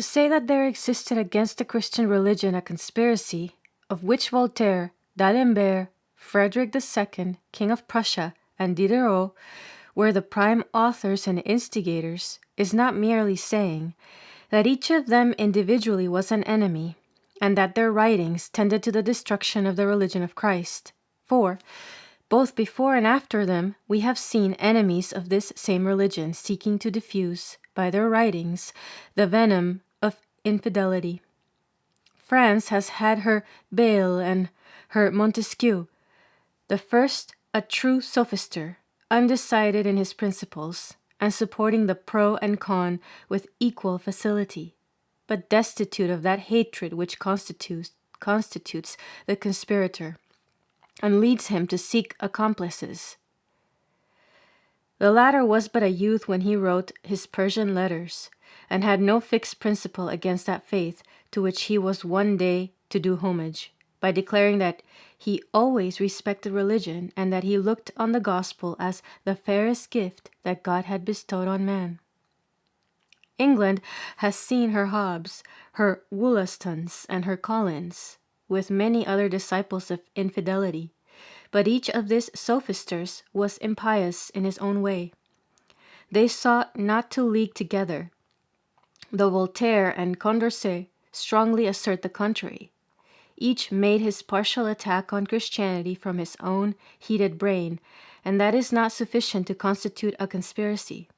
To say that there existed against the Christian religion a conspiracy, of which Voltaire, d'Alembert, Frederick II, King of Prussia, and Diderot were the prime authors and instigators, is not merely saying that each of them individually was an enemy, and that their writings tended to the destruction of the religion of Christ. For, both before and after them, we have seen enemies of this same religion seeking to diffuse, by their writings, the venom of infidelity. France has had her Bayle and her Montesquieu, the first a true sophister, undecided in his principles, and supporting the pro and con with equal facility, but destitute of that hatred which constitutes the conspirator, and leads him to seek accomplices. The latter was but a youth when he wrote his Persian letters, and had no fixed principle against that faith to which he was one day to do homage, by declaring that he always respected religion, and that he looked on the gospel as the fairest gift that God had bestowed on man. England has seen her Hobbes, her Wollastons, and her Collins, with many other disciples of infidelity, but each of these sophisters was impious in his own way. They sought not to league together, though Voltaire and Condorcet strongly assert the contrary. Each made his partial attack on Christianity from his own heated brain, and that is not sufficient to constitute a conspiracy.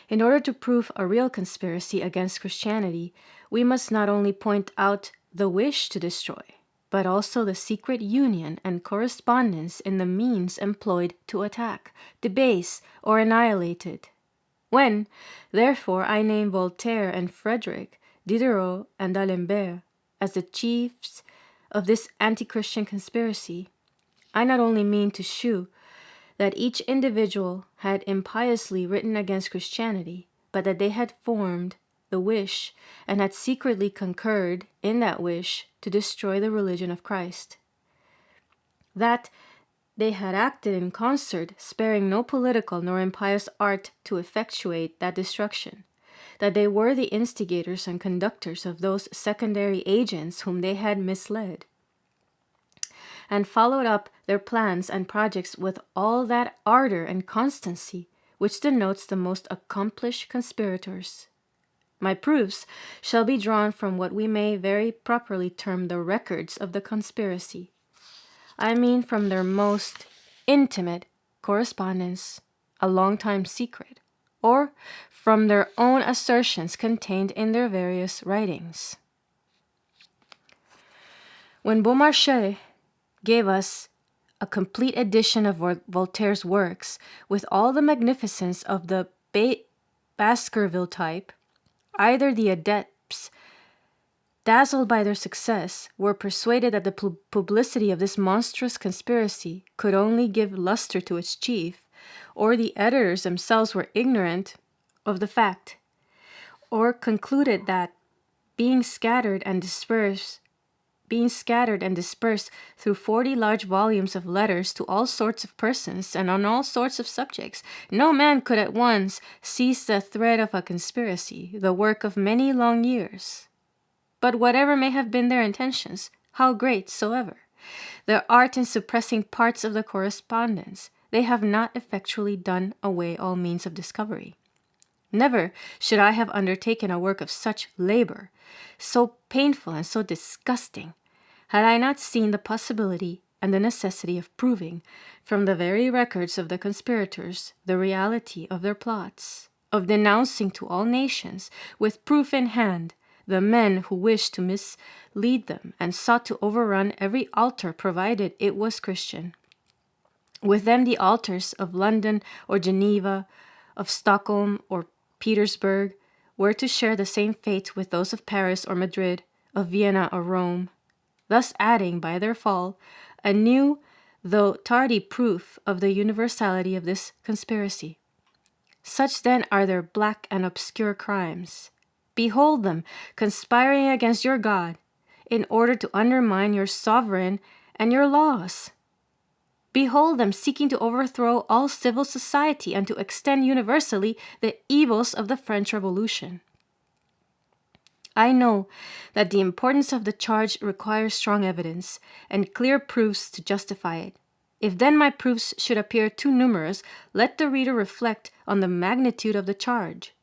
In order to prove a real conspiracy against Christianity, we must not only point out the wish to destroy, but also the secret union and correspondence in the means employed to attack, debase, or annihilate it. When, therefore, I name Voltaire and Frederick, Diderot and d'Alembert as the chiefs of this anti-Christian conspiracy, I not only mean to shew that each individual had impiously written against Christianity, but that they had formed the wish and had secretly concurred in that wish to destroy the religion of Christ. That they had acted in concert, sparing no political nor impious art to effectuate that destruction, that they were the instigators and conductors of those secondary agents whom they had misled, and followed up their plans and projects with all that ardor and constancy which denotes the most accomplished conspirators. My proofs shall be drawn from what we may very properly term the records of the conspiracy. I mean from their most intimate correspondence, a long-time secret, or from their own assertions contained in their various writings. When Beaumarchais gave us a complete edition of Voltaire's works, with all the magnificence of the Baskerville type, either the adepts, dazzled by their success, were persuaded that the publicity of this monstrous conspiracy could only give luster to its chief, or the editors themselves were ignorant of the fact, or concluded that, being scattered and dispersed through 40 large volumes of letters to all sorts of persons and on all sorts of subjects, no man could at once seize the thread of a conspiracy, the work of many long years. But whatever may have been their intentions, how great soever, their art in suppressing parts of the correspondence, they have not effectually done away all means of discovery. Never should I have undertaken a work of such labor, so painful and so disgusting, had I not seen the possibility and the necessity of proving, from the very records of the conspirators, the reality of their plots, of denouncing to all nations, with proof in hand, the men who wished to mislead them and sought to overrun every altar provided it was Christian. With them the altars of London or Geneva, of Stockholm or Petersburg, were to share the same fate with those of Paris or Madrid, of Vienna or Rome, thus adding, by their fall, a new, though tardy proof of the universality of this conspiracy. Such then are their black and obscure crimes. Behold them, conspiring against your God, in order to undermine your sovereign and your laws. Behold them seeking to overthrow all civil society and to extend universally the evils of the French Revolution. I know that the importance of the charge requires strong evidence and clear proofs to justify it. If then my proofs should appear too numerous, let the reader reflect on the magnitude of the charge.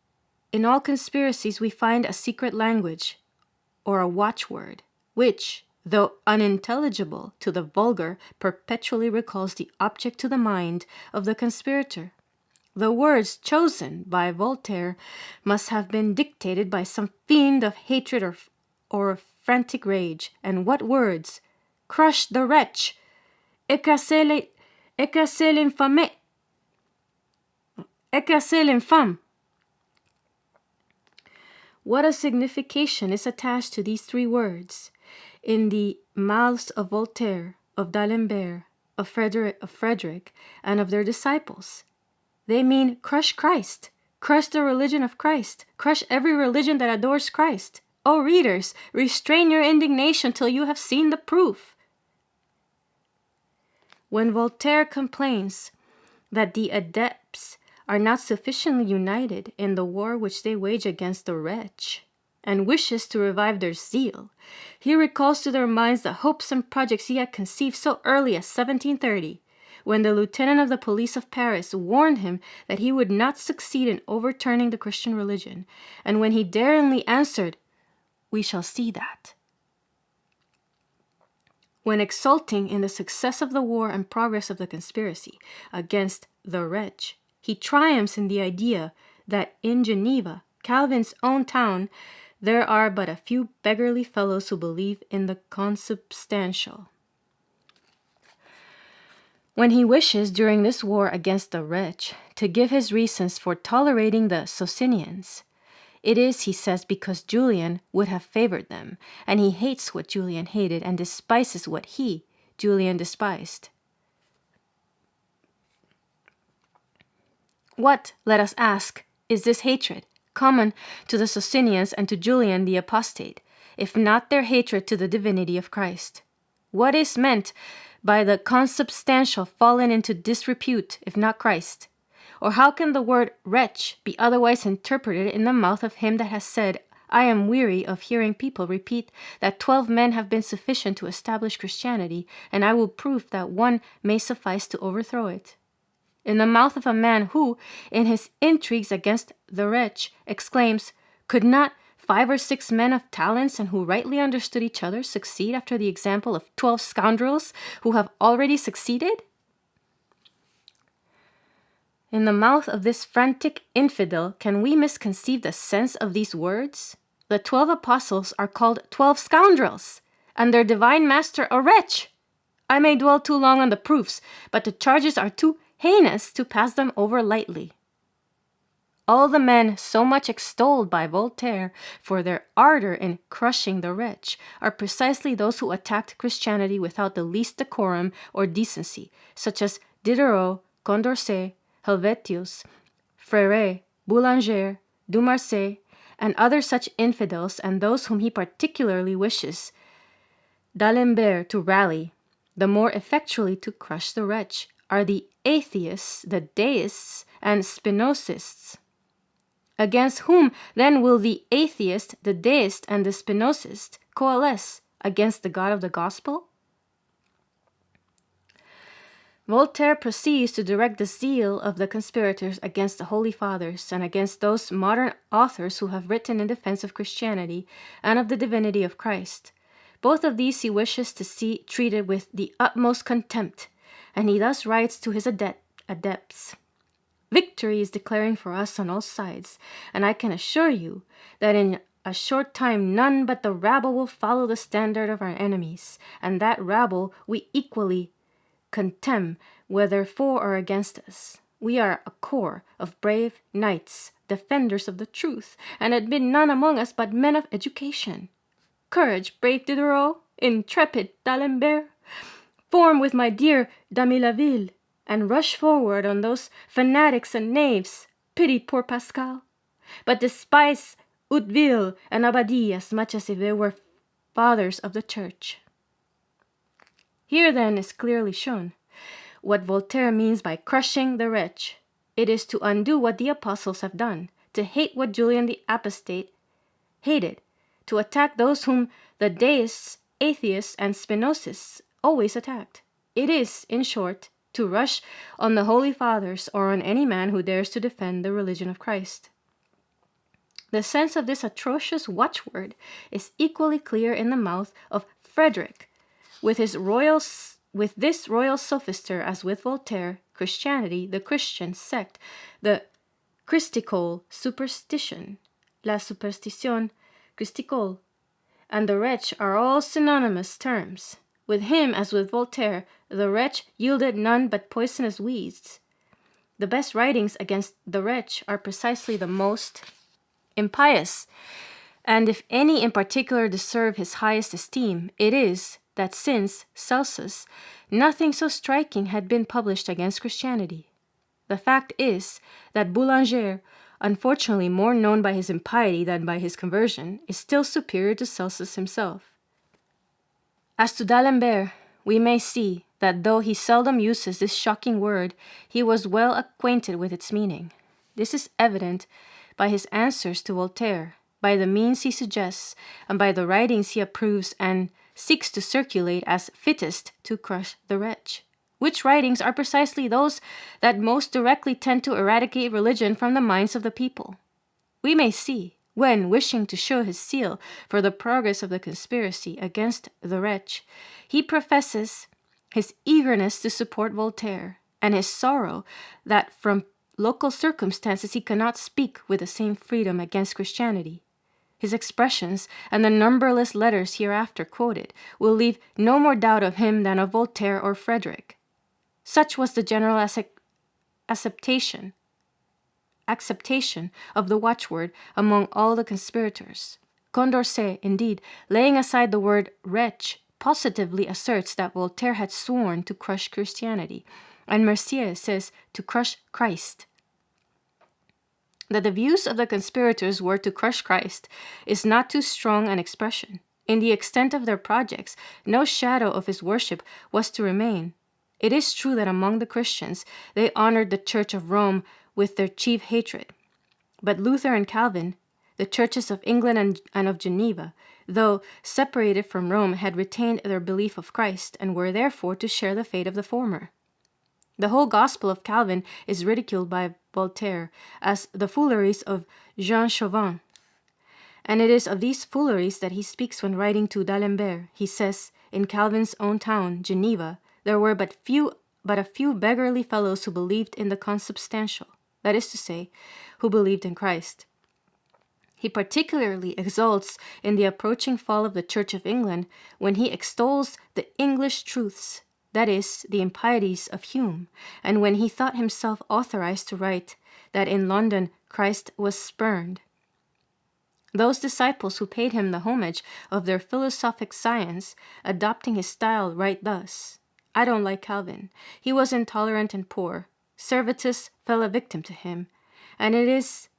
In all conspiracies we find a secret language, or a watchword, which, though unintelligible to the vulgar, perpetually recalls the object to the mind of the conspirator. The words chosen by Voltaire must have been dictated by some fiend of hatred or frantic rage. And what words? Crush the wretch! Écrasez l'infâme! Écrasez l'infâme! What a signification is attached to these three words in the mouths of Voltaire, of D'Alembert, of Frederick, and of their disciples. They mean crush Christ, crush the religion of Christ, crush every religion that adores Christ. Oh, readers, restrain your indignation till you have seen the proof. When Voltaire complains that the adepts are not sufficiently united in the war which they wage against the wretch, and wishes to revive their zeal, he recalls to their minds the hopes and projects he had conceived so early as 1730, when the lieutenant of the police of Paris warned him that he would not succeed in overturning the Christian religion, and when he daringly answered, "We shall see that." When exulting in the success of the war and progress of the conspiracy against the wretch, he triumphs in the idea that in Geneva, Calvin's own town, there are but a few beggarly fellows who believe in the consubstantial. When he wishes during this war against the wretch to give his reasons for tolerating the Socinians, it is, he says, because Julian would have favored them, and he hates what Julian hated and despises what he, Julian, despised. What, let us ask, is this hatred, common to the Socinians and to Julian the apostate, if not their hatred to the divinity of Christ? What is meant by the consubstantial fallen into disrepute, if not Christ? Or how can the word wretch be otherwise interpreted in the mouth of him that has said, "I am weary of hearing people repeat that 12 men have been sufficient to establish Christianity, and I will prove that one may suffice to overthrow it"? In the mouth of a man who, in his intrigues against the wretch, exclaims, "Could not 5 or 6 men of talents and who rightly understood each other succeed after the example of 12 scoundrels who have already succeeded?" In the mouth of this frantic infidel, can we misconceive the sense of these words? The 12 apostles are called 12 scoundrels, and their divine master a wretch. I may dwell too long on the proofs, but the charges are too heinous to pass them over lightly. All the men so much extolled by Voltaire for their ardor in crushing the wretch are precisely those who attacked Christianity without the least decorum or decency, such as Diderot, Condorcet, Helvetius, Freret, Boulanger, Dumarsais, and other such infidels, and those whom he particularly wishes D'Alembert to rally, the more effectually to crush the wretch, are the atheists, the deists, and Spinocists. Against whom then will the atheist, the deist, and the Spinocist coalesce? Against the God of the Gospel? Voltaire proceeds to direct the zeal of the conspirators against the Holy Fathers and against those modern authors who have written in defense of Christianity and of the divinity of Christ. Both of these he wishes to see treated with the utmost contempt, and he thus writes to his adepts, "Victory is declaring for us on all sides, and I can assure you that in a short time none but the rabble will follow the standard of our enemies, and that rabble we equally contemn, whether for or against us. We are a corps of brave knights, defenders of the truth, and admit none among us but men of education. Courage, brave Diderot, intrepid D'Alembert, form with my dear Damilaville, and rush forward on those fanatics and knaves. Pity poor Pascal, but despise Hauteville and Abbadie as much as if they were fathers of the church." Here then is clearly shown what Voltaire means by crushing the wretch. It is to undo what the apostles have done, to hate what Julian the Apostate hated, to attack those whom the deists, atheists, and Spinocists always attacked. It is, in short, to rush on the Holy Fathers or on any man who dares to defend the religion of Christ. The sense of this atrocious watchword is equally clear in the mouth of Frederick. With this royal sophister, as with Voltaire, Christianity, the Christian sect, the Christicole superstition, la superstition Christicole, and the wretch are all synonymous terms. With him, as with Voltaire, the wretch yielded none but poisonous weeds. The best writings against the wretch are precisely the most impious, and if any in particular deserve his highest esteem, it is that since Celsus, nothing so striking had been published against Christianity. The fact is that Boulanger, unfortunately more known by his impiety than by his conversion, is still superior to Celsus himself. As to D'Alembert, we may see that though he seldom uses this shocking word, he was well acquainted with its meaning. This is evident by his answers to Voltaire, by the means he suggests, and by the writings he approves and seeks to circulate as fittest to crush the wretch, which writings are precisely those that most directly tend to eradicate religion from the minds of the people. We may see, when wishing to show his zeal for the progress of the conspiracy against the wretch, he professes his eagerness to support Voltaire, and his sorrow that from local circumstances he cannot speak with the same freedom against Christianity. His expressions, and the numberless letters hereafter quoted, will leave no more doubt of him than of Voltaire or Frederick. Such was the general acceptation of the watchword among all the conspirators. Condorcet, indeed, laying aside the word wretch, positively asserts that Voltaire had sworn to crush Christianity, and Mercier says to crush Christ. That the views of the conspirators were to crush Christ is not too strong an expression. In the extent of their projects, no shadow of his worship was to remain. It is true that among the Christians they honored the Church of Rome with their chief hatred. But Luther and Calvin, the churches of England and of Geneva, though separated from Rome, had retained their belief of Christ, and were therefore to share the fate of the former. The whole gospel of Calvin is ridiculed by Voltaire as the fooleries of Jean Chauvin, and it is of these fooleries that he speaks when writing to D'Alembert. He says, in Calvin's own town, Geneva, there were but a few beggarly fellows who believed in the consubstantial, that is to say, who believed in Christ. He particularly exults in the approaching fall of the Church of England when he extols the English truths, that is, the impieties of Hume, and when he thought himself authorized to write that in London Christ was spurned. Those disciples who paid him the homage of their philosophic science, adopting his style, write thus: I don't like Calvin. He was intolerant and poor. Servetus fell a victim to him, and it is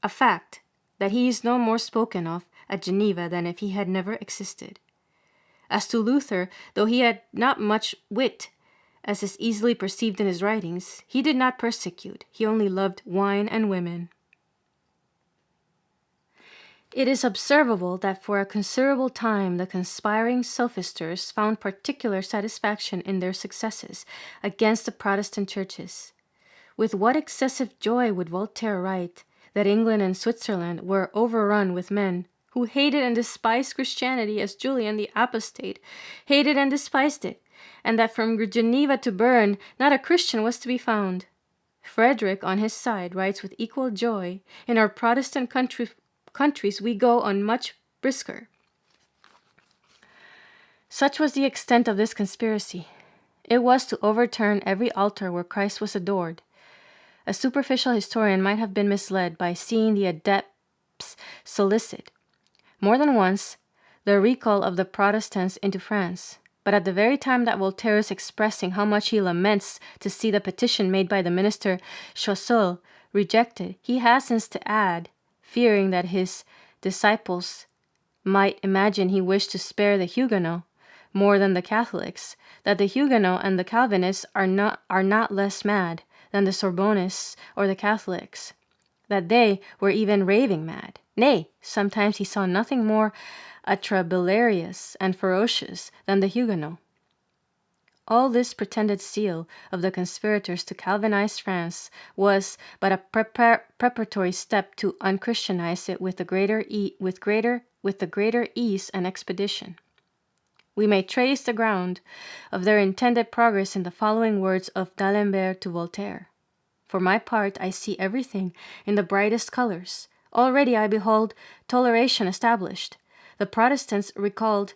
a fact that he is no more spoken of at Geneva than if he had never existed. As to Luther, though he had not much wit, as is easily perceived in his writings, he did not persecute. He only loved wine and women. It is observable that for a considerable time the conspiring sophisters found particular satisfaction in their successes against the Protestant churches. With what excessive joy would Voltaire write that England and Switzerland were overrun with men who hated and despised Christianity as Julian the Apostate hated and despised it, and that from Geneva to Bern not a Christian was to be found. Frederick, on his side, writes with equal joy, in our Protestant countries we go on much brisker. Such was the extent of this conspiracy. It was to overturn every altar where Christ was adored. A superficial historian might have been misled by seeing the adepts solicit, more than once, the recall of the Protestants into France. But at the very time that Voltaire is expressing how much he laments to see the petition made by the minister Choiseul rejected, he hastens to add, fearing that his disciples might imagine he wished to spare the Huguenots more than the Catholics, that the Huguenots and the Calvinists are not less mad than the Sorbonnists or the Catholics, that they were even raving mad. Nay, sometimes he saw nothing more atrabiliarious and ferocious than the Huguenot. All this pretended zeal of the conspirators to Calvinize France was but a preparatory step to unchristianize it with the greater ease and expedition. We may trace the ground of their intended progress in the following words of D'Alembert to Voltaire. For my part, I see everything in the brightest colors. Already I behold toleration established, the Protestants recalled,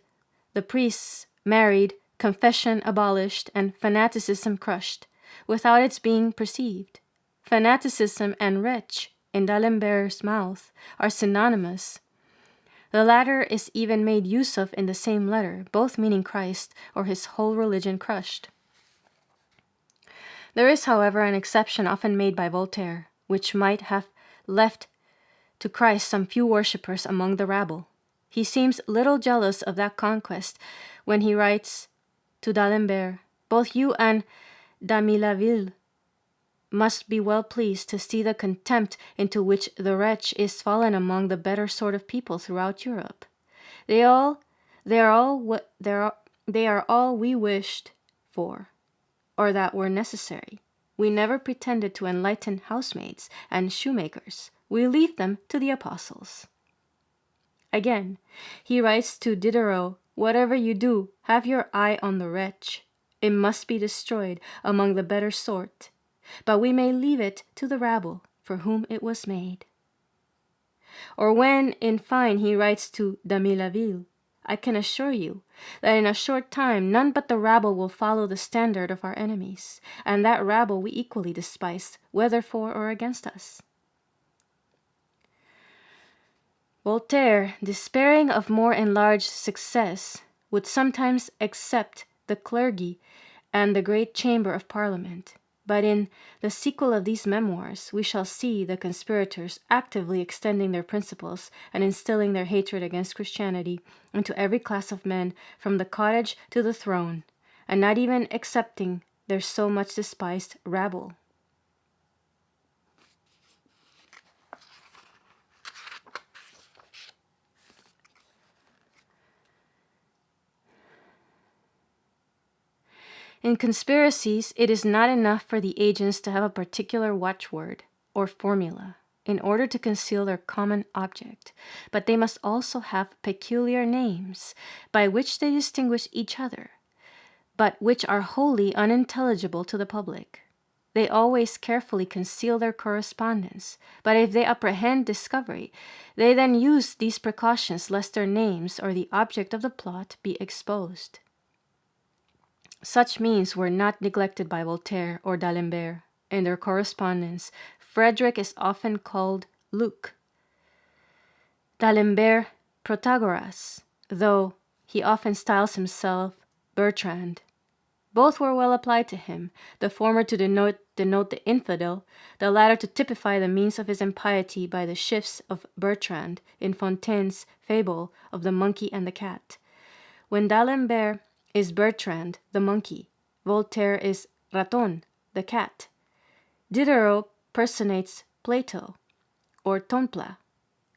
the priests married, confession abolished, and fanaticism crushed, without its being perceived. Fanaticism and wretch, in D'Alembert's mouth, are synonymous. The latter is even made use of in the same letter, both meaning Christ or his whole religion crushed. There is, however, an exception often made by Voltaire, which might have left to Christ some few worshippers among the rabble. He seems little jealous of that conquest when he writes to D'Alembert, both you and Damilaville must be well pleased to see the contempt into which the wretch is fallen among the better sort of people throughout Europe. They are all we wished for, or that were necessary. We never pretended to enlighten housemaids and shoemakers. We leave them to the apostles. Again, he writes to Diderot, whatever you do, have your eye on the wretch. It must be destroyed among the better sort, but we may leave it to the rabble for whom it was made. Or when, in fine, he writes to Damilaville, I can assure you that in a short time none but the rabble will follow the standard of our enemies, and that rabble we equally despise, whether for or against us. Voltaire, despairing of more enlarged success, would sometimes accept the clergy and the great chamber of Parliament. But in the sequel of these memoirs, we shall see the conspirators actively extending their principles and instilling their hatred against Christianity into every class of men, from the cottage to the throne, and not even excepting their so much despised rabble. In conspiracies, it is not enough for the agents to have a particular watchword or formula in order to conceal their common object, but they must also have peculiar names by which they distinguish each other, but which are wholly unintelligible to the public. They always carefully conceal their correspondence, but if they apprehend discovery, they then use these precautions lest their names or the object of the plot be exposed. Such means were not neglected by Voltaire or D'Alembert. In their correspondence, Frederick is often called Luc, D'Alembert Protagoras, though he often styles himself Bertrand. Both were well applied to him, the former to denote the infidel, the latter to typify the means of his impiety by the shifts of Bertrand in Fontaine's fable of the monkey and the cat. When D'Alembert is Bertrand, the monkey, Voltaire is Raton, the cat. Diderot personates Plato, or Tonpla,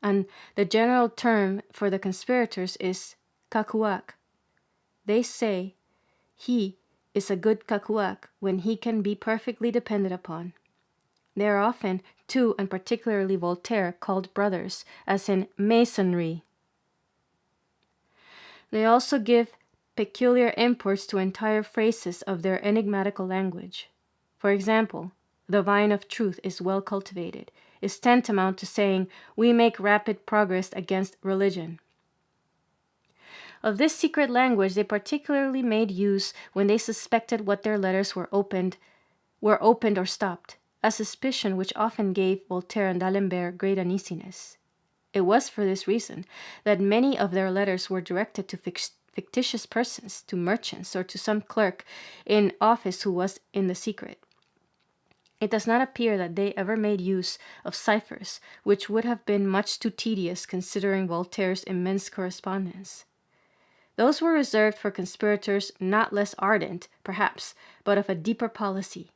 and the general term for the conspirators is Cacuac. They say he is a good Cacuac when he can be perfectly depended upon. They are often, too, and particularly Voltaire, called brothers, as in Masonry. They also give peculiar imports to entire phrases of their enigmatical language. For example, the vine of truth is well cultivated, is tantamount to saying, we make rapid progress against religion. Of this secret language they particularly made use when they suspected what their letters were opened or stopped, a suspicion which often gave Voltaire and D'Alembert great uneasiness. It was for this reason that many of their letters were directed to fictitious persons, to merchants, or to some clerk in office who was in the secret. It does not appear that they ever made use of ciphers, which would have been much too tedious considering Voltaire's immense correspondence. Those were reserved for conspirators not less ardent, perhaps, but of a deeper policy.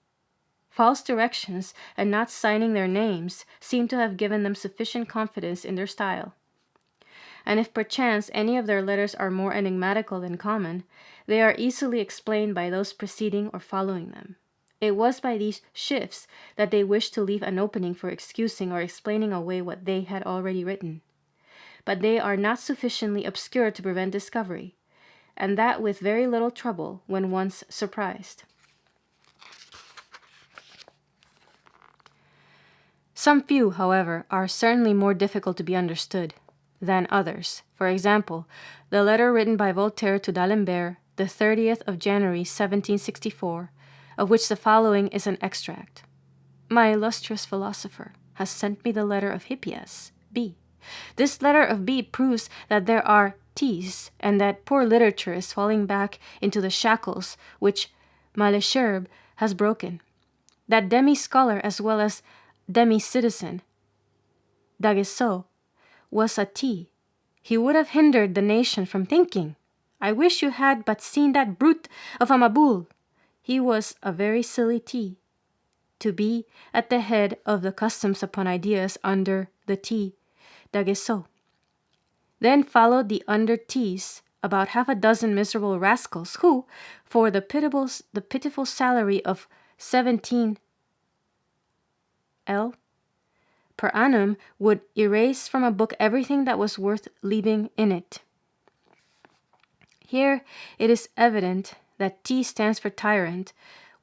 False directions and not signing their names seem to have given them sufficient confidence in their style. And if perchance any of their letters are more enigmatical than common, they are easily explained by those preceding or following them. It was by these shifts that they wished to leave an opening for excusing or explaining away what they had already written. But they are not sufficiently obscure to prevent discovery, and that with very little trouble when once surprised. Some few, however, are certainly more difficult to be understood than others. For example, the letter written by Voltaire to d'Alembert, the 30th of January, 1764, of which the following is an extract. My illustrious philosopher has sent me the letter of Hippias, B. This letter of B proves that there are T's, and that poor literature is falling back into the shackles which Malesherbes has broken. That demi-scholar as well as demi-citizen, D'Aguesseau, was a T. He would have hindered the nation from thinking. I wish you had but seen that brute of a Maboul. He was a very silly T. To be at the head of the customs upon ideas under the T, D'Aguesseau. Then followed the under T's, about half a dozen miserable rascals who, for the pitiful salary of 17 L per annum, would erase from a book everything that was worth leaving in it. Here it is evident that T stands for tyrant,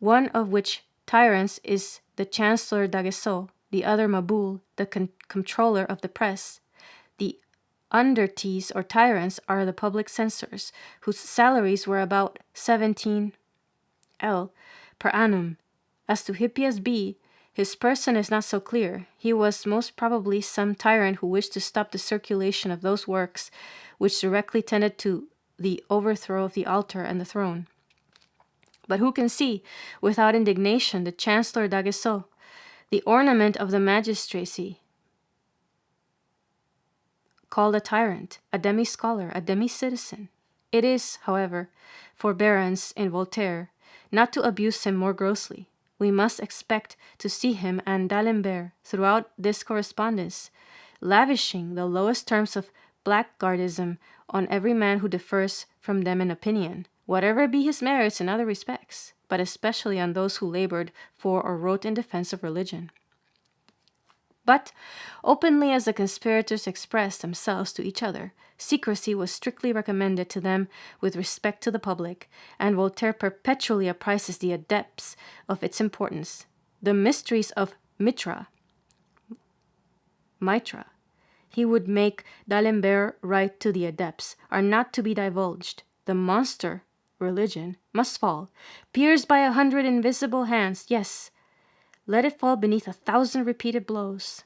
one of which tyrants is the Chancellor D'Aguesseau, the other Maboul, the controller of the press. The under T's or tyrants are the public censors, whose salaries were about 17 L per annum. As to Hippias B, his person is not so clear. He was most probably some tyrant who wished to stop the circulation of those works which directly tended to the overthrow of the altar and the throne. But who can see, without indignation, the Chancellor D'Aguesseau, the ornament of the magistracy, called a tyrant, a demi-scholar, a demi-citizen? It is, however, forbearance in Voltaire not to abuse him more grossly. We must expect to see him and d'Alembert throughout this correspondence, lavishing the lowest terms of blackguardism on every man who differs from them in opinion, whatever be his merits in other respects, but especially on those who labored for or wrote in defense of religion. But, openly as the conspirators expressed themselves to each other, secrecy was strictly recommended to them with respect to the public, and Voltaire perpetually apprises the adepts of its importance. The mysteries of Mitra, he would make d'Alembert write to the adepts, are not to be divulged. The monster, religion, must fall, pierced by 100 invisible hands, yes, let it fall beneath 1,000 repeated blows.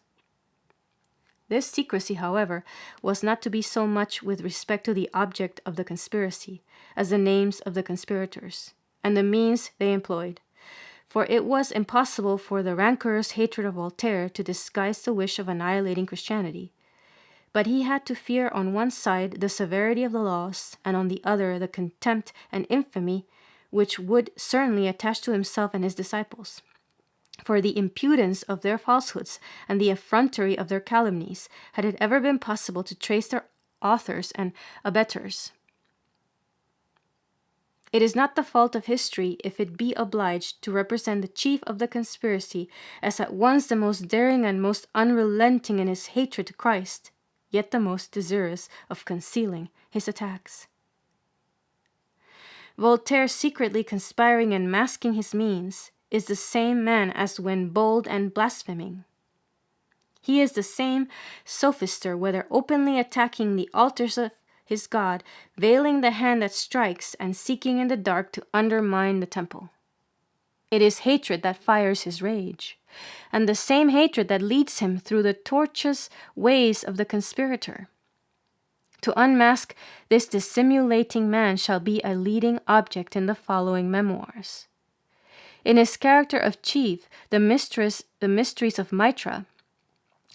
This secrecy, however, was not to be so much with respect to the object of the conspiracy as the names of the conspirators, and the means they employed. For it was impossible for the rancorous hatred of Voltaire to disguise the wish of annihilating Christianity. But he had to fear on one side the severity of the laws, and on the other the contempt and infamy which would certainly attach to himself and his disciples. For the impudence of their falsehoods and the effrontery of their calumnies, had it ever been possible to trace their authors and abettors. It is not the fault of history if it be obliged to represent the chief of the conspiracy as at once the most daring and most unrelenting in his hatred to Christ, yet the most desirous of concealing his attacks. Voltaire, secretly conspiring and masking his means, is the same man as when bold and blaspheming. He is the same sophister, whether openly attacking the altars of his God, veiling the hand that strikes, and seeking in the dark to undermine the temple. It is hatred that fires his rage, and the same hatred that leads him through the tortuous ways of the conspirator. To unmask this dissimulating man shall be a leading object in the following memoirs. In his character of chief, the mysteries of Mitra,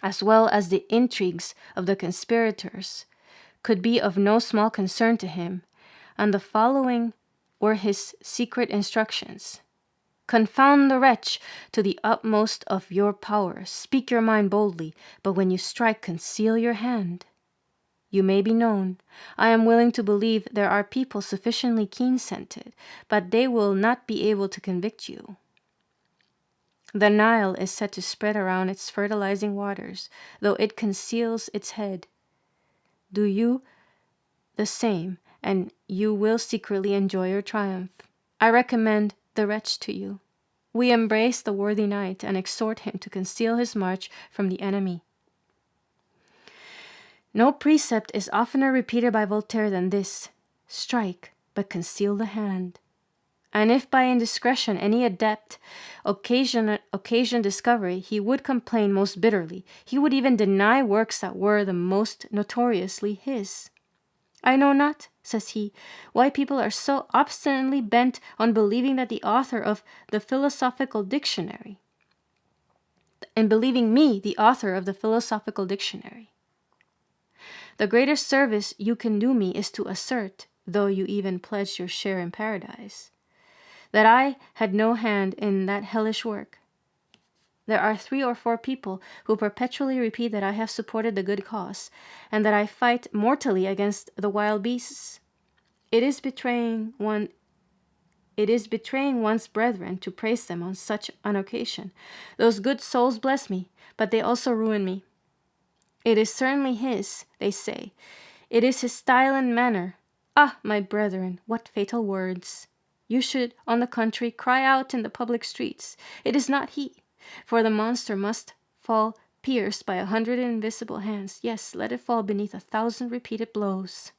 as well as the intrigues of the conspirators, could be of no small concern to him, and the following were his secret instructions. Confound the wretch to the utmost of your power. Speak your mind boldly, but when you strike, conceal your hand. You may be known. I am willing to believe there are people sufficiently keen-scented, but they will not be able to convict you. The Nile is said to spread around its fertilizing waters, though it conceals its head. Do you the same, and you will secretly enjoy your triumph. I recommend the wretch to you. We embrace the worthy knight and exhort him to conceal his march from the enemy. No precept is oftener repeated by Voltaire than this: strike, but conceal the hand. And if by indiscretion any adept occasion discovery, he would complain most bitterly. He would even deny works that were the most notoriously his. I know not, says he, why people are so obstinately bent on believing that the author of the Philosophical Dictionary, and believing me the author of the Philosophical Dictionary. The greatest service you can do me is to assert, though you even pledged your share in paradise, that I had no hand in that hellish work. There are 3 or 4 people who perpetually repeat that I have supported the good cause, and that I fight mortally against the wild beasts. It is betraying one's brethren to praise them on such an occasion. Those good souls bless me, but they also ruin me. It is certainly his, they say. It is his style and manner. Ah, my brethren, what fatal words! You should, on the contrary, cry out in the public streets, it is not he. For the monster must fall pierced by 100 invisible hands. Yes, let it fall beneath 1,000 repeated blows.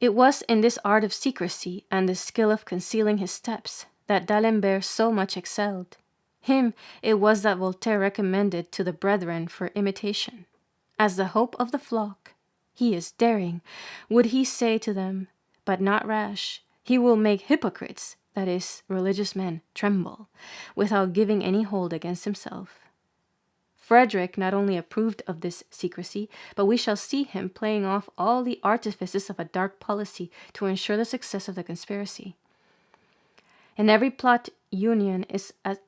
It was in this art of secrecy and the skill of concealing his steps that D'Alembert so much excelled. Him it was that Voltaire recommended to the brethren for imitation. As the hope of the flock, he is daring, would he say to them, but not rash. He will make hypocrites, that is, religious men, tremble, without giving any hold against himself. Frederick not only approved of this secrecy, but we shall see him playing off all the artifices of a dark policy to ensure the success of the conspiracy. In every plot, union is as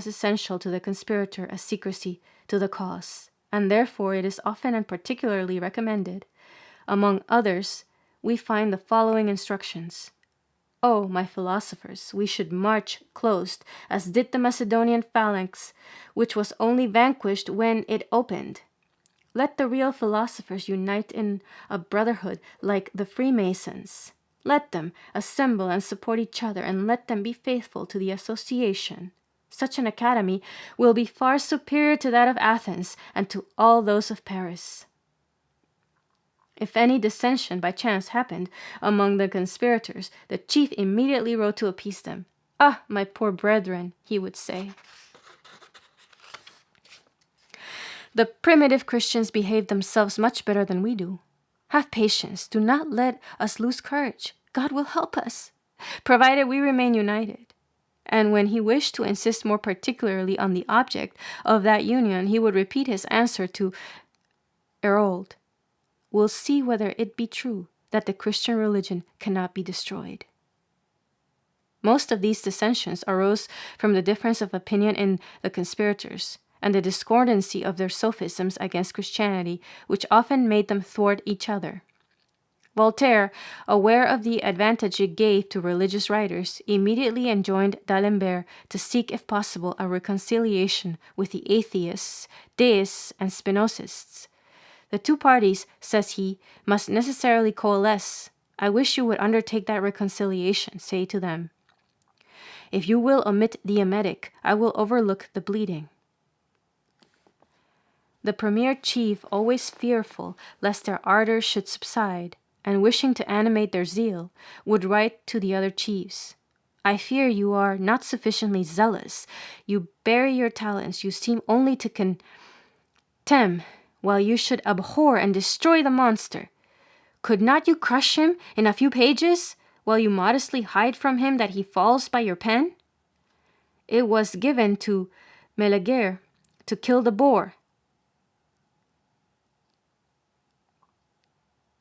essential to the conspirator as secrecy to the cause, and therefore it is often and particularly recommended. Among others, we find the following instructions. Oh, my philosophers, we should march closed, as did the Macedonian phalanx, which was only vanquished when it opened. Let the real philosophers unite in a brotherhood like the Freemasons. Let them assemble and support each other, and let them be faithful to the association. Such an academy will be far superior to that of Athens and to all those of Paris. If any dissension by chance happened among the conspirators, the chief immediately wrote to appease them. Ah, my poor brethren, he would say. The primitive Christians behaved themselves much better than we do. Have patience. Do not let us lose courage. God will help us, provided we remain united. And when he wished to insist more particularly on the object of that union, he would repeat his answer to Herold. We'll see whether it be true that the Christian religion cannot be destroyed. Most of these dissensions arose from the difference of opinion in the conspirators, and the discordancy of their sophisms against Christianity, which often made them thwart each other. Voltaire, aware of the advantage it gave to religious writers, immediately enjoined D'Alembert to seek, if possible, a reconciliation with the atheists, deists, and Spinocists. The 2 parties, says he, must necessarily coalesce. I wish you would undertake that reconciliation, say to them. If you will omit the emetic, I will overlook the bleeding. The premier chief, always fearful lest their ardor should subside, and wishing to animate their zeal, would write to the other chiefs. I fear you are not sufficiently zealous. You bury your talents. You seem only to contemn, while you should abhor and destroy the monster. Could not you crush him in a few pages, while you modestly hide from him that he falls by your pen? It was given to Meleger to kill the boar.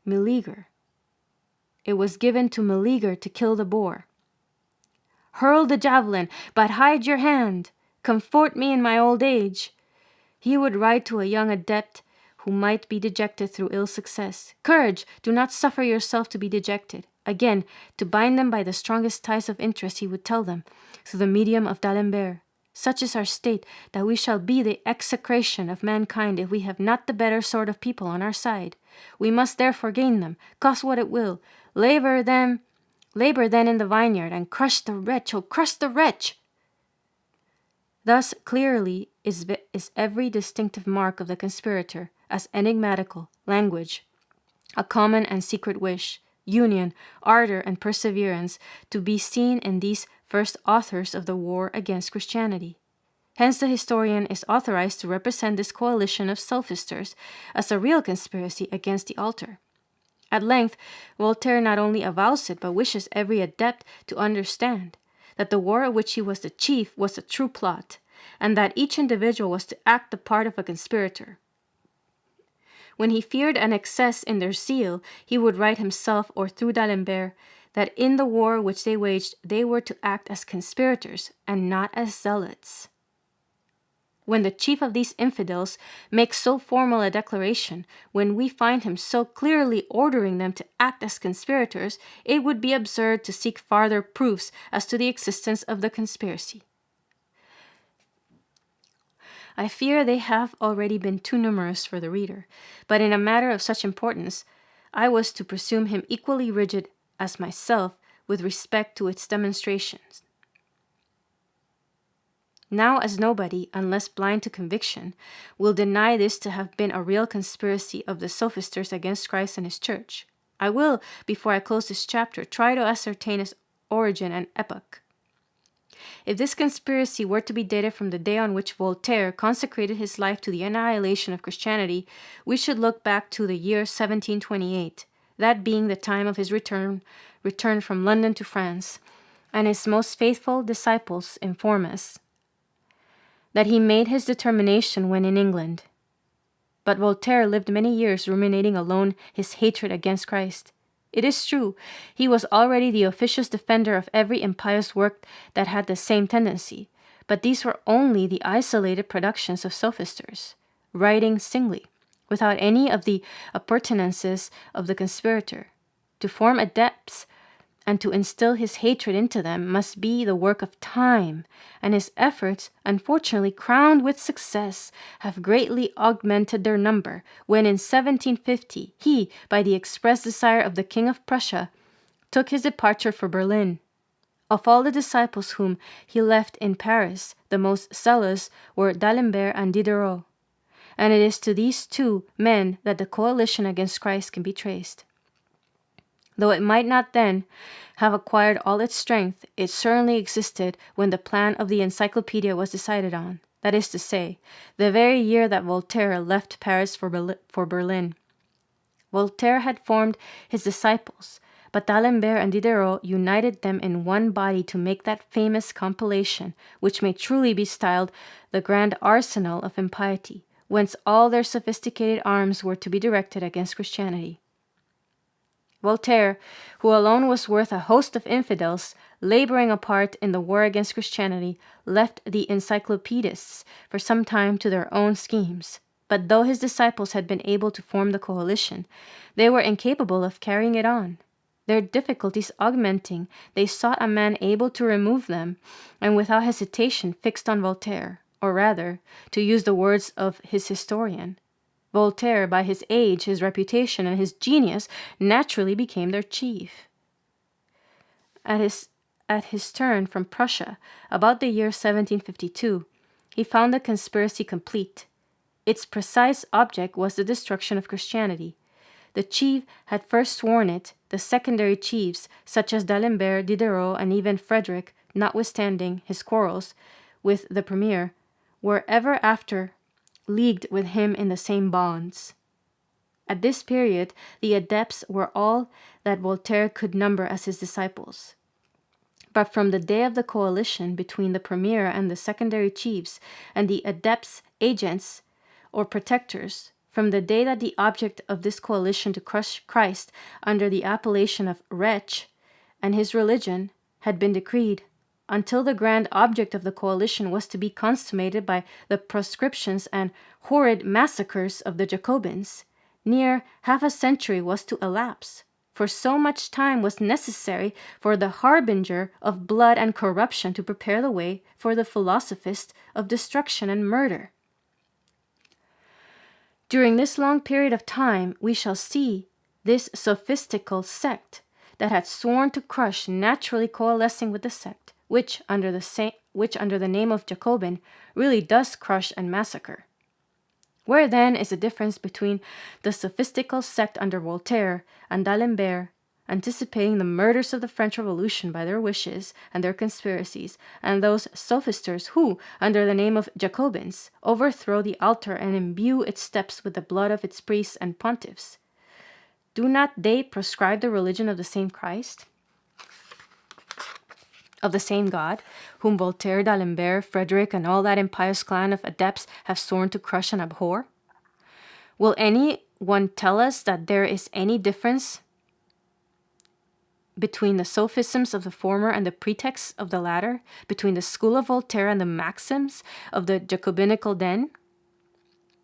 Meleager. It was given to Meleager to kill the boar. Hurl the javelin, but hide your hand. Comfort me in my old age. He would write to a young adept who might be dejected through ill success. Courage, do not suffer yourself to be dejected. Again, to bind them by the strongest ties of interest, he would tell them, through the medium of d'Alembert, such is our state, that we shall be the execration of mankind if we have not the better sort of people on our side. We must therefore gain them, cost what it will. Labor then in the vineyard, and crush the wretch, oh, crush the wretch! Thus clearly is every distinctive mark of the conspirator, as enigmatical, language, a common and secret wish, union, ardor, and perseverance, to be seen in these first authors of the war against Christianity. Hence the historian is authorized to represent this coalition of sophisters as a real conspiracy against the altar. At length, Voltaire not only avows it, but wishes every adept to understand that the war of which he was the chief was a true plot, and that each individual was to act the part of a conspirator. When he feared an excess in their zeal, he would write himself or through d'Alembert that in the war which they waged, they were to act as conspirators and not as zealots. When the chief of these infidels makes so formal a declaration, when we find him so clearly ordering them to act as conspirators, it would be absurd to seek farther proofs as to the existence of the conspiracy. I fear they have already been too numerous for the reader, but in a matter of such importance, I was to presume him equally rigid as myself with respect to its demonstrations. Now, as nobody, unless blind to conviction, will deny this to have been a real conspiracy of the sophisters against Christ and his church, I will, before I close this chapter, try to ascertain its origin and epoch. If this conspiracy were to be dated from the day on which Voltaire consecrated his life to the annihilation of Christianity, we should look back to the year 1728, that being the time of his return from London to France, and his most faithful disciples inform us that he made his determination when in England. But Voltaire lived many years ruminating alone his hatred against Christ. It is true, he was already the officious defender of every impious work that had the same tendency, but these were only the isolated productions of sophisters, writing singly, without any of the appurtenances of the conspirator. To form adepts and to instill his hatred into them must be the work of time, and his efforts, unfortunately crowned with success, have greatly augmented their number, when in 1750 he, by the express desire of the King of Prussia, took his departure for Berlin. Of all the disciples whom he left in Paris, the most zealous were d'Alembert and Diderot, and it is to these two men that the coalition against Christ can be traced. Though it might not then have acquired all its strength, it certainly existed when the plan of the encyclopedia was decided on, that is to say, the very year that Voltaire left Paris for Berlin. Voltaire had formed his disciples, but d'Alembert and Diderot united them in one body to make that famous compilation, which may truly be styled the grand arsenal of impiety, whence all their sophisticated arms were to be directed against Christianity. Voltaire, who alone was worth a host of infidels, laboring apart in the war against Christianity, left the encyclopedists for some time to their own schemes. But though his disciples had been able to form the coalition, they were incapable of carrying it on. Their difficulties augmenting, they sought a man able to remove them, and without hesitation fixed on Voltaire, or rather, to use the words of his historian, Voltaire, by his age, his reputation, and his genius, naturally became their chief. At his turn from Prussia, about the year 1752, he found the conspiracy complete. Its precise object was the destruction of Christianity. The chief had first sworn it, the secondary chiefs, such as d'Alembert, Diderot, and even Frederick, notwithstanding his quarrels with the premier, were ever after leagued with him in the same bonds. At this period, the adepts were all that Voltaire could number as his disciples. But from the day of the coalition between the premier and the secondary chiefs and the adepts' agents or protectors, from the day that the object of this coalition to crush Christ under the appellation of wretch and his religion had been decreed, until the grand object of the coalition was to be consummated by the proscriptions and horrid massacres of the Jacobins, near half a century was to elapse, for so much time was necessary for the harbinger of blood and corruption to prepare the way for the philosophist of destruction and murder. During this long period of time, we shall see this sophistical sect that had sworn to crush naturally coalescing with the sect, which under the name of Jacobin really does crush and massacre. Where then is the difference between the sophistical sect under Voltaire and d'Alembert, anticipating the murders of the French Revolution by their wishes and their conspiracies, and those sophisters who, under the name of Jacobins, overthrow the altar and imbue its steps with the blood of its priests and pontiffs? Do not they proscribe the religion of the same Christ, of the same God, whom Voltaire, d'Alembert, Frederick, and all that impious clan of adepts have sworn to crush and abhor? Will any one tell us that there is any difference between the sophisms of the former and the pretexts of the latter, between the school of Voltaire and the maxims of the Jacobinical den?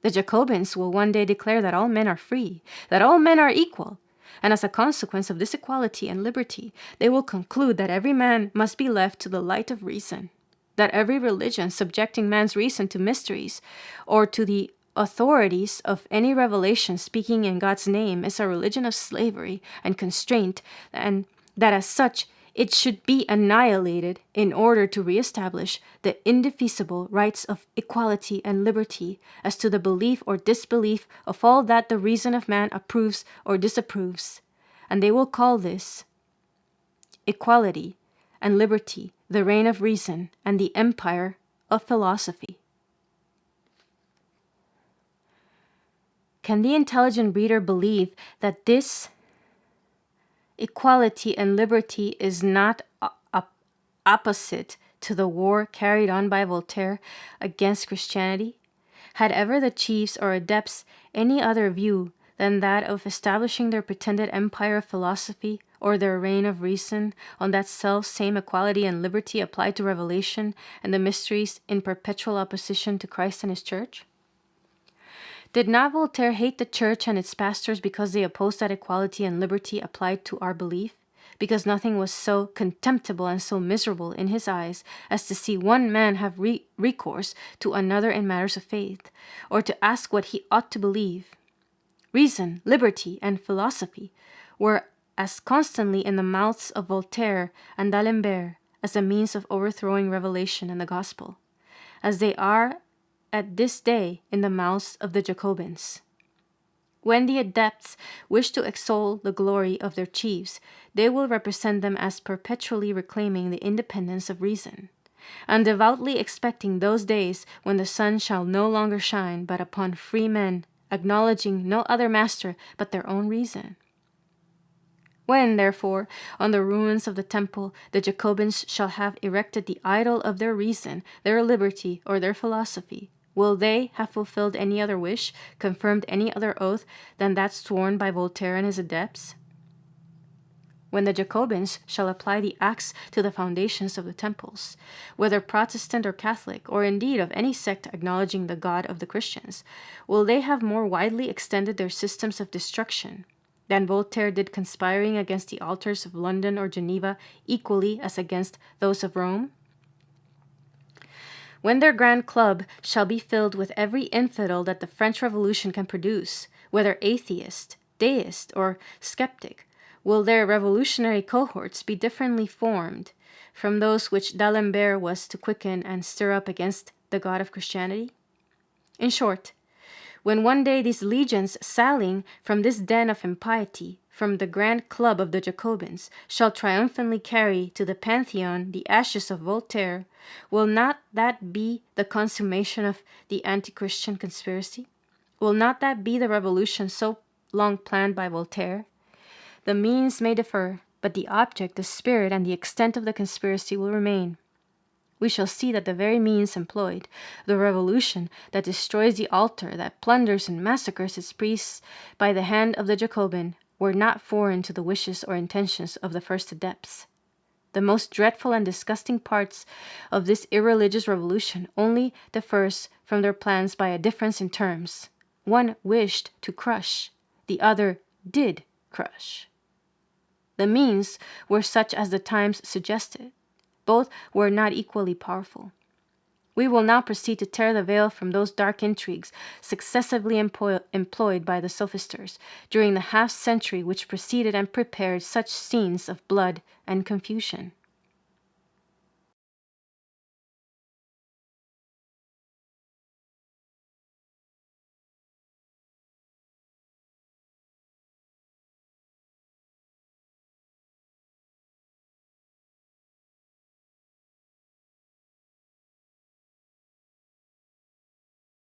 The Jacobins will one day declare that all men are free, that all men are equal, and as a consequence of this equality and liberty, they will conclude that every man must be left to the light of reason, that every religion subjecting man's reason to mysteries or to the authorities of any revelation speaking in God's name is a religion of slavery and constraint, and that as such it should be annihilated in order to reestablish the indefeasible rights of equality and liberty as to the belief or disbelief of all that the reason of man approves or disapproves. And they will call this equality and liberty the reign of reason and the empire of philosophy. Can the intelligent reader believe that this equality and liberty is not opposite to the war carried on by Voltaire against Christianity? Had ever the chiefs or adepts any other view than that of establishing their pretended empire of philosophy or their reign of reason on that self-same equality and liberty applied to revelation and the mysteries in perpetual opposition to Christ and his church? Did not Voltaire hate the church and its pastors because they opposed that equality and liberty applied to our belief? Because nothing was so contemptible and so miserable in his eyes as to see one man have recourse to another in matters of faith, or to ask what he ought to believe? Reason, liberty, and philosophy were as constantly in the mouths of Voltaire and d'Alembert as a means of overthrowing revelation and the gospel, as they are at this day in the mouths of the Jacobins. When the adepts wish to extol the glory of their chiefs, they will represent them as perpetually reclaiming the independence of reason, and devoutly expecting those days when the sun shall no longer shine but upon free men, acknowledging no other master but their own reason. When, therefore, on the ruins of the temple, the Jacobins shall have erected the idol of their reason, their liberty, or their philosophy, will they have fulfilled any other wish, confirmed any other oath than that sworn by Voltaire and his adepts? When the Jacobins shall apply the axe to the foundations of the temples, whether Protestant or Catholic, or indeed of any sect acknowledging the God of the Christians, will they have more widely extended their systems of destruction than Voltaire did, conspiring against the altars of London or Geneva equally as against those of Rome? When their grand club shall be filled with every infidel that the French Revolution can produce, whether atheist, deist, or skeptic, will their revolutionary cohorts be differently formed from those which d'Alembert was to quicken and stir up against the God of Christianity? In short, when one day these legions sallying from this den of impiety, from the grand club of the Jacobins, shall triumphantly carry to the Pantheon the ashes of Voltaire, will not that be the consummation of the anti-Christian conspiracy? Will not that be the revolution so long planned by Voltaire? The means may differ, but the object, the spirit, and the extent of the conspiracy will remain. We shall see that the very means employed, the revolution that destroys the altar, that plunders and massacres its priests by the hand of the Jacobin, were not foreign to the wishes or intentions of the first adepts. The most dreadful and disgusting parts of this irreligious revolution only differs from their plans by a difference in terms. One wished to crush, the other did crush. The means were such as the times suggested. Both were not equally powerful. We will now proceed to tear the veil from those dark intrigues successively employed by the sophisters during the half-century which preceded and prepared such scenes of blood and confusion.